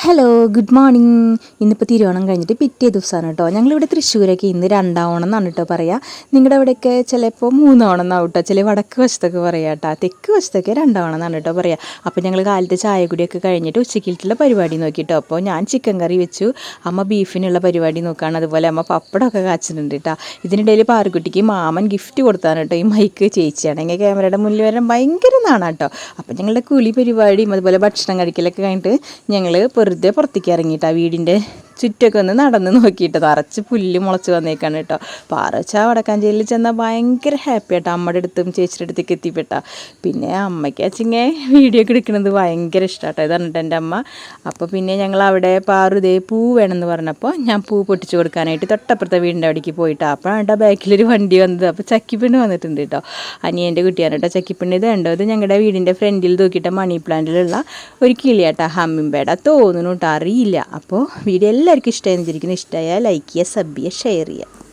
Hello good morning. ഇന്നിപ്പോൾ തിരുവോണം കഴിഞ്ഞിട്ട് പിറ്റേ ദിവസമാണ് കേട്ടോ. ഞങ്ങളിവിടെ തൃശ്ശൂരൊക്കെ ഇന്ന് രണ്ടാവണം എന്നാണ് കേട്ടോ പറയുക. നിങ്ങളുടെ അവിടെയൊക്കെ ചിലപ്പോൾ മൂന്നോണം എന്നാവും കേട്ടോ. ചില വടക്ക് വശത്തൊക്കെ പറയാം കേട്ടോ. തെക്ക് വശത്തൊക്കെ രണ്ടാവണം എന്നാണ് കേട്ടോ പറയുക. അപ്പോൾ ഞങ്ങൾ കാലത്ത് ചായ കുടിയൊക്കെ കഴിഞ്ഞിട്ട് ഉച്ചക്കിട്ടുള്ള പരിപാടി നോക്കിയിട്ടോ. അപ്പോൾ ഞാൻ ചിക്കൻ കറി വെച്ചു, അമ്മ ബീഫിനുള്ള പരിപാടി നോക്കുകയാണ്. അതുപോലെ അമ്മ പപ്പടമൊക്കെ കാച്ചിട്ടുണ്ട് കേട്ടോ. ഇതിനിടയിൽ പാറുക്കുട്ടിക്ക് മാമൻ ഗിഫ്റ്റ് കൊടുത്താണ് കേട്ടോ. ഈ മൈക്ക് ചേച്ചിയാണെങ്കിൽ ക്യാമറയുടെ മുന്നിൽ വരാൻ ഭയങ്കര നാണാണ് കേട്ടോ. അപ്പോൾ ഞങ്ങളുടെ കുളി പരിപാടിയും അതുപോലെ ഭക്ഷണം കഴിക്കലൊക്കെ കഴിഞ്ഞിട്ട് ഞങ്ങൾ വെറുതെ പുറത്തേക്ക് ഇറങ്ങിയിട്ട് ആ വീടിൻ്റെ ചുറ്റൊക്കെ ഒന്ന് നടന്ന് നോക്കിയിട്ട് നിറച്ച് പുല്ല് മുളച്ച് വന്നേക്കാണ് കേട്ടോ. പാറച്ച വടക്കാഞ്ചേരിയിൽ ചെന്നാൽ ഭയങ്കര ഹാപ്പി ആട്ടോ. അമ്മയുടെ അടുത്തും ചേച്ചിയുടെ അടുത്തേക്ക് എത്തിപ്പെട്ട. പിന്നെ അമ്മയ്ക്ക് അച്ചിങ്ങെ വീഡിയോ ഒക്കെ എടുക്കുന്നത് ഭയങ്കര ഇഷ്ടമാട്ടോ. ഇതാണ് കേട്ടോ എൻ്റെ അമ്മ. അപ്പോൾ പിന്നെ ഞങ്ങൾ അവിടെ പാറുതേ പൂ വേണമെന്ന് പറഞ്ഞപ്പോൾ ഞാൻ പൂ പൊട്ടിച്ച് കൊടുക്കാനായിട്ട് തൊട്ടപ്പുറത്തെ വീടിൻ്റെ അവിടേക്ക് പോയിട്ടോ. അപ്പോഴാണ് കേട്ടോ ബാക്കിലൊരു വണ്ടി വന്നത്. അപ്പോൾ ചക്കിപ്പെണ്ണ് വന്നിട്ടുണ്ട് കേട്ടോ. അനിയൻ്റെ കുട്ടിയാണ് കേട്ടോ ചക്കിപ്പെണ്ണ്. ഇത് കണ്ടോ, ഇത് ഞങ്ങളുടെ വീടിൻ്റെ ഫ്രണ്ടിൽ തൂക്കിയിട്ട് മണി പ്ലാന്റിലുള്ള ഒരു കിളിയാട്ടോ, ഹമ്മിമ്പേട തോന്നുന്നു കേട്ടോ, അറിയില്ല. അപ്പോൾ വീഡിയോ എല്ലാവർക്കും ഇഷ്ടമായി. ഇഷ്ടമായാൽ ലൈക്ക് ചെയ്യുക, സബ് ചെയ്യുക, ഷെയർ ചെയ്യുക.